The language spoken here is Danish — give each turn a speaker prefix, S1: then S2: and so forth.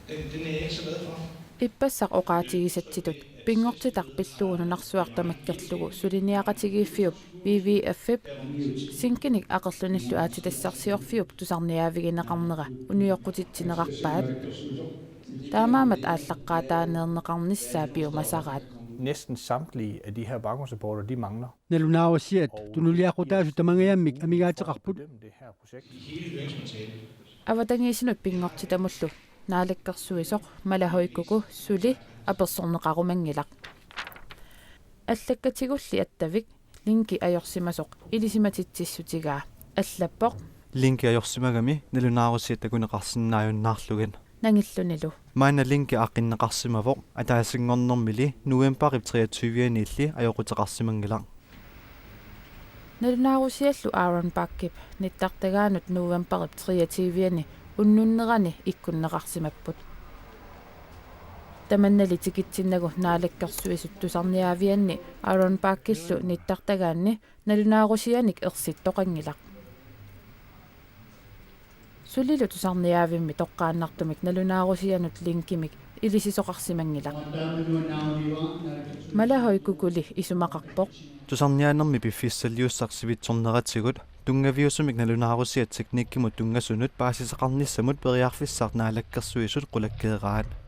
S1: Den er jeg ikke så glad for.
S2: Ippassaq oqaatigisatitut pingortitaq pillugununarsuartamakkerlugu suliniaqatigiiffiup WWF sinkinik aqerlunillu aatitassarsiorfiup tusarniaavigineqarnera unioqqutittineqarpaat taamaamat ааllaqqaataaneerneqarnissaa piumasaraat.
S3: Næsten samtlige af de her baggrundsrapporter, de mangler.
S4: Nalunaarussiat tunuliaqutaasu tamangayamik amigaatiqarput
S3: Det her projekt.
S1: Hele høringsmaterialet.
S2: Avatangiisinut pingortitamullu naalakkersuisoq malahoikkuku suli apersorneqarumangilaq аллаккатигулли аттавик линки ajorsimasoq ilisimatitsissutigaa аллаппоq
S5: Linki ajorsimagami nalunaarussiat takuneqarsinnaajunnaarlugan
S2: nangillunilu
S5: maana linki aqqinneqarsimavoq ataasinngornermili novemberip 23 illi ajoquteqarsimangilaq
S2: nalunaarusiallu Aaron Bakkip nittaqtagaanut novemberip 23 unnunnerani ikkunneqarsimapput tamannali tikitsinnagu naalakkersuisut tusarniaavianni Aaron Bakkillu nittaqtagaanni nalunaarusianik ersittoqangilaq sulilu tusarniaavimmi toqqaannartumik nalunaarusianut linkimik ilisisoqarsimangilaq malahoikukuli isumaqarpoq
S5: tusarniaanermi piffissalliussarsivitsorneratigut tungaviusumik nalunaarusiat teknikkimut tungasunut paasiseqarnissamut periarfissart naalakkersuisut qulakkeeraat